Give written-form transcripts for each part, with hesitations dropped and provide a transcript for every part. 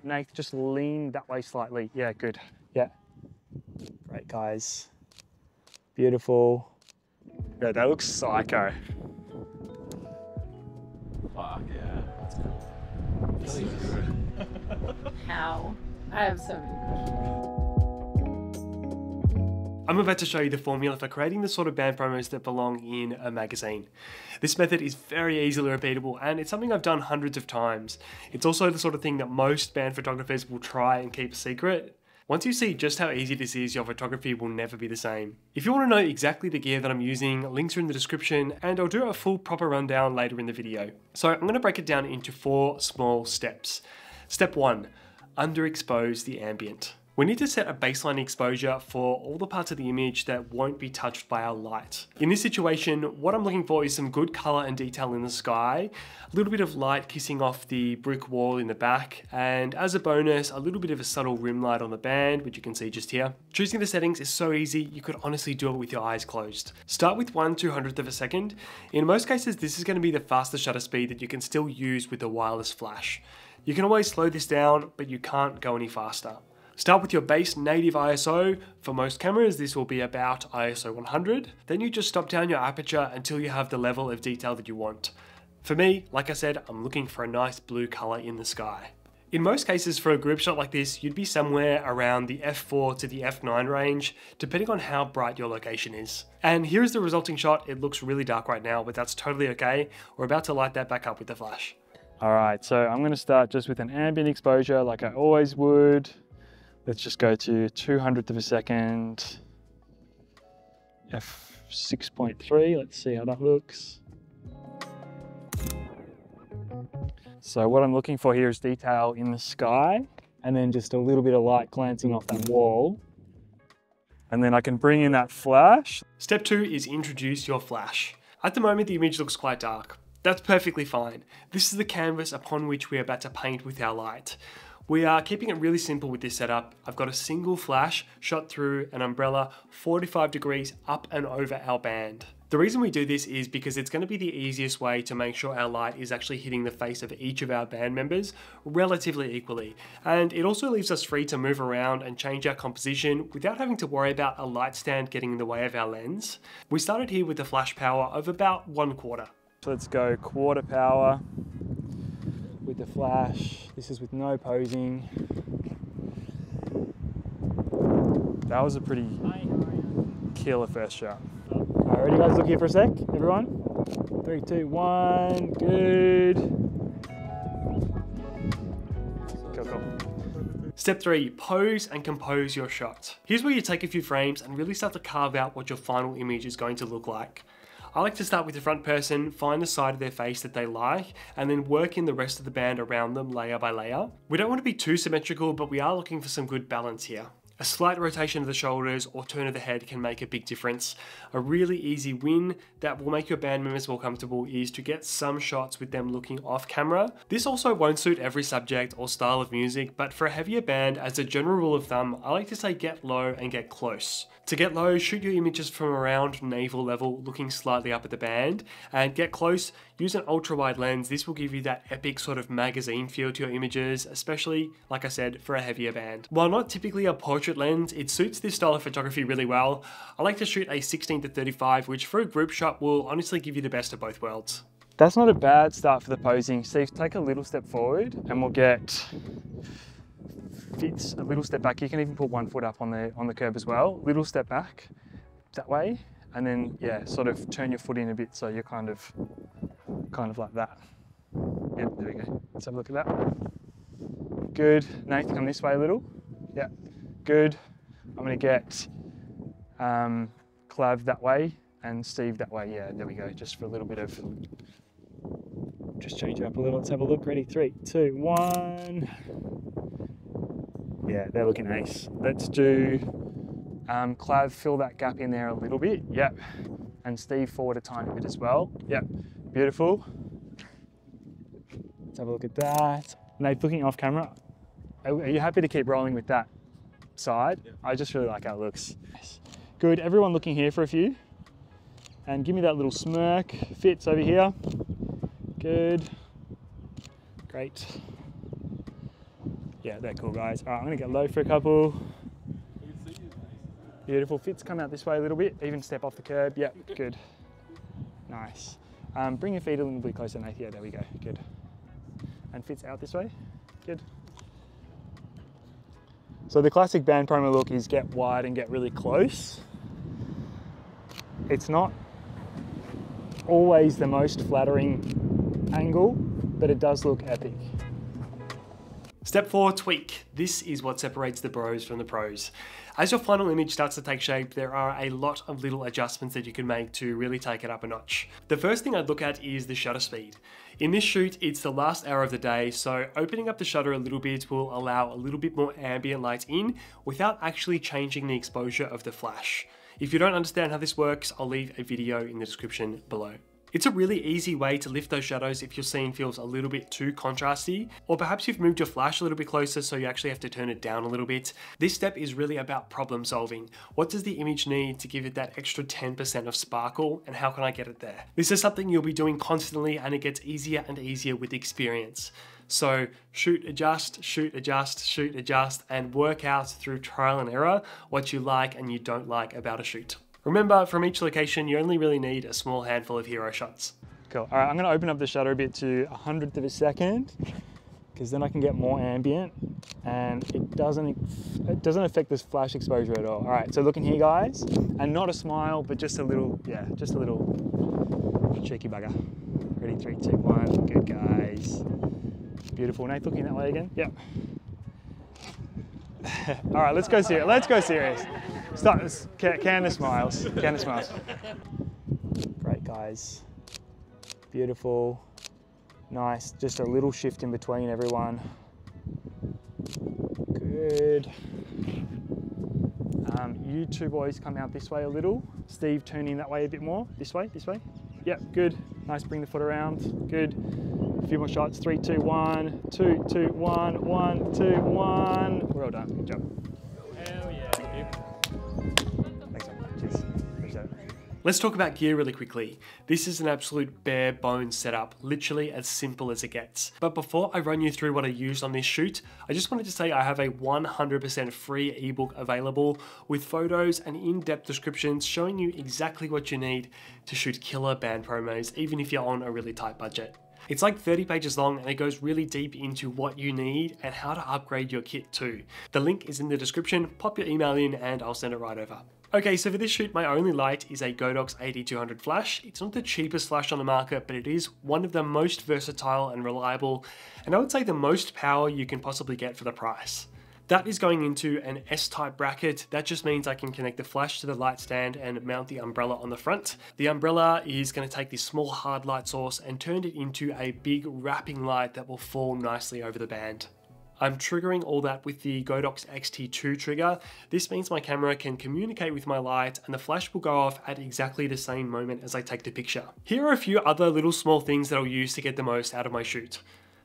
Nate, just lean that way slightly. Yeah, good. Yeah. Great, guys. Beautiful. Yeah, that looks psycho. Fuck yeah, that's cool. This is good. How? I have so many questions. I'm about to show you the formula for creating the sort of band promos that belong in a magazine. This method is very easily repeatable and it's something I've done hundreds of times. It's also the sort of thing that most band photographers will try and keep a secret. Once you see just how easy this is, your photography will never be the same. If you want to know exactly the gear that I'm using, links are in the description and I'll do a full proper rundown later in the video. So I'm going to break it down into 4 small steps. Step 1, underexpose the ambient. We need to set a baseline exposure for all the parts of the image that won't be touched by our light. In this situation, what I'm looking for is some good color and detail in the sky, a little bit of light kissing off the brick wall in the back, and as a bonus, a little bit of a subtle rim light on the band, which you can see just here. Choosing the settings is so easy, you could honestly do it with your eyes closed. Start with 1/200th of a second. In most cases, this is going to be the fastest shutter speed that you can still use with a wireless flash. You can always slow this down, but you can't go any faster. Start with your base native ISO. For most cameras, this will be about ISO 100. Then you just stop down your aperture until you have the level of detail that you want. For me, like I said, I'm looking for a nice blue color in the sky. In most cases for a group shot like this, you'd be somewhere around the f4 to the f9 range, depending on how bright your location is. And here's the resulting shot. It looks really dark right now, but that's totally okay. We're about to light that back up with the flash. All right, so I'm gonna start just with an ambient exposure like I always would. Let's just go to 200th of a second, f6.3, let's see how that looks. So what I'm looking for here is detail in the sky, and then just a little bit of light glancing off that wall. And then I can bring in that flash. Step 2 is introduce your flash. At the moment, the image looks quite dark. That's perfectly fine. This is the canvas upon which we're about to paint with our light. We are keeping it really simple with this setup. I've got a single flash shot through an umbrella 45 degrees up and over our band. The reason we do this is because it's going to be the easiest way to make sure our light is actually hitting the face of each of our band members relatively equally. And it also leaves us free to move around and change our composition without having to worry about a light stand getting in the way of our lens. We started here with the flash power of about 1/4. So let's go 1/4 power with the flash. This is with no posing. That was a pretty killer first shot. All right, ready guys, look here for a sec, everyone. 3, 2, 1, good. Cool. Step 3, pose and compose your shot. Here's where you take a few frames and really start to carve out what your final image is going to look like. I like to start with the front person, find the side of their face that they like, and then work in the rest of the band around them layer by layer. We don't want to be too symmetrical, but we are looking for some good balance here. A slight rotation of the shoulders or turn of the head can make a big difference. A really easy win that will make your band members more comfortable is to get some shots with them looking off camera. This also won't suit every subject or style of music, but for a heavier band, as a general rule of thumb, I like to say get low and get close. To get low, shoot your images from around navel level, looking slightly up at the band, and get close, use an ultra wide lens. This will give you that epic sort of magazine feel to your images, especially, like I said, for a heavier band. While not typically a portrait lens, it suits this style of photography really well. I like to shoot a 16-35, which for a group shot will honestly give you the best of both worlds. That's not a bad start for the posing. Steve, take a little step forward and we'll get Fitz a little step back. You can even put 1 foot up on the curb as well. Little step back that way, and then yeah, sort of turn your foot in a bit so you're kind of like that. Yep, there we go. Let's have a look at that. Good. Nate, come this way a little. Yeah, good. I'm gonna get Clav that way and Steve that way. Yeah, there we go. Just for a little bit of, just change it up a little. Let's have a look. Ready? 3, 2, 1. Yeah, they're looking ace. Let's do Clav, fill that gap in there a little bit. Yep. And Steve forward a tiny bit as well. Yep. Beautiful. Let's have a look at that. Nate, looking off camera, are you happy to keep rolling with that side? Yeah. I just really like how it looks. Good. Everyone looking here for a few. And give me that little smirk. Fits over here. Good. Great. Yeah, they're cool, guys. All right, I'm gonna get low for a couple. Beautiful. Fits come out this way a little bit. Even step off the curb. Yep, good. Nice. Bring your feet a little bit closer, Nath. Yeah, there we go. Good. And fits out this way. Good. So the classic band promo look is get wide and get really close. It's not always the most flattering angle, but it does look epic. Step 4, tweak. This is what separates the bros from the pros. As your final image starts to take shape, there are a lot of little adjustments that you can make to really take it up a notch. The first thing I'd look at is the shutter speed. In this shoot, it's the last hour of the day, so opening up the shutter a little bit will allow a little bit more ambient light in without actually changing the exposure of the flash. If you don't understand how this works, I'll leave a video in the description below. It's a really easy way to lift those shadows if your scene feels a little bit too contrasty, or perhaps you've moved your flash a little bit closer so you actually have to turn it down a little bit. This step is really about problem solving. What does the image need to give it that extra 10% of sparkle, and how can I get it there? This is something you'll be doing constantly, and it gets easier and easier with experience. So shoot, adjust, shoot, adjust, shoot, adjust, and work out through trial and error what you like and you don't like about a shoot. Remember, from each location, you only really need a small handful of hero shots. Cool. All right, I'm gonna open up the shutter a bit to 100th of a second, because then I can get more ambient, and it doesn't affect this flash exposure at all. All right, so look in here, guys, and not a smile, but just a little, yeah, just a little cheeky bugger. Ready, 3, 2, 1. Good, guys. Beautiful. Nate, looking that way again. Yep. All right, let's go serious. Let's go serious. Start. Can the smiles. Can the smiles. Great, guys. Beautiful. Nice. Just a little shift in between everyone. Good. You two boys come out this way a little. Steve, turn in that way a bit more. This way, this way. Yep, good. Nice, bring the foot around. Good. A few more shots. 3, 2, 1. 2, 2, 1. 1, 2, 1. We're all done. Good job. Hell yeah. Thanks so much. Cheers. Appreciate it. Let's talk about gear really quickly. This is an absolute bare bones setup, literally as simple as it gets. But before I run you through what I used on this shoot, I just wanted to say I have a 100% free ebook available with photos and in-depth descriptions showing you exactly what you need to shoot killer band promos, even if you're on a really tight budget. It's like 30 pages long, and it goes really deep into what you need and how to upgrade your kit too. The link is in the description. Pop your email in and I'll send it right over. Okay, so for this shoot, my only light is a Godox 8200 flash. It's not the cheapest flash on the market, but it is one of the most versatile and reliable, and I would say the most power you can possibly get for the price. That is going into an S-type bracket. That just means I can connect the flash to the light stand and mount the umbrella on the front. The umbrella is going to take this small hard light source and turn it into a big wrapping light that will fall nicely over the band. I'm triggering all that with the Godox XT2 trigger. This means my camera can communicate with my light and the flash will go off at exactly the same moment as I take the picture. Here are a few other little small things that I'll use to get the most out of my shoot.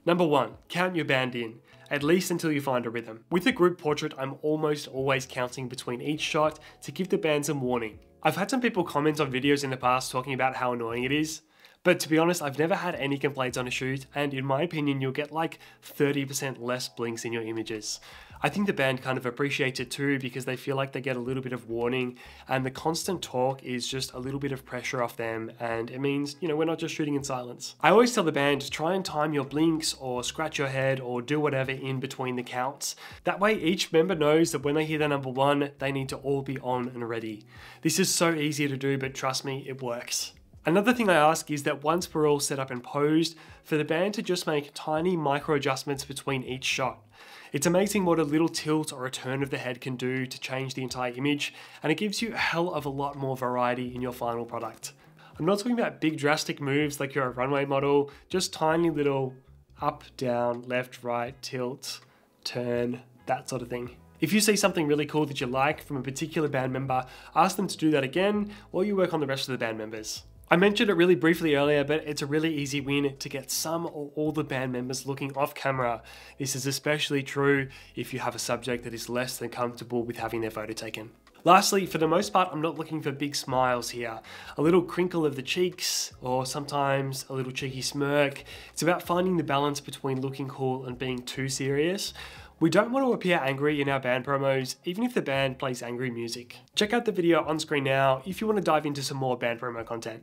Number 1, count your band in, at least until you find a rhythm. With a group portrait, I'm almost always counting between each shot to give the band some warning. I've had some people comment on videos in the past talking about how annoying it is. But to be honest, I've never had any complaints on a shoot, and in my opinion, you'll get like 30% less blinks in your images. I think the band kind of appreciates it too because they feel like they get a little bit of warning, and the constant talk is just a little bit of pressure off them, and it means, you know, we're not just shooting in silence. I always tell the band to try and time your blinks or scratch your head or do whatever in between the counts. That way each member knows that when they hear the number 1, they need to all be on and ready. This is so easy to do, but trust me, it works. Another thing I ask is that once we're all set up and posed, for the band to just make tiny micro adjustments between each shot. It's amazing what a little tilt or a turn of the head can do to change the entire image, and it gives you a hell of a lot more variety in your final product. I'm not talking about big drastic moves like you're a runway model, just tiny little up, down, left, right, tilt, turn, that sort of thing. If you see something really cool that you like from a particular band member, ask them to do that again while you work on the rest of the band members. I mentioned it really briefly earlier, but it's a really easy win to get some or all the band members looking off camera. This is especially true if you have a subject that is less than comfortable with having their photo taken. Lastly, for the most part, I'm not looking for big smiles here. A little crinkle of the cheeks, or sometimes a little cheeky smirk. It's about finding the balance between looking cool and being too serious. We don't want to appear angry in our band promos, even if the band plays angry music. Check out the video on screen now if you want to dive into some more band promo content.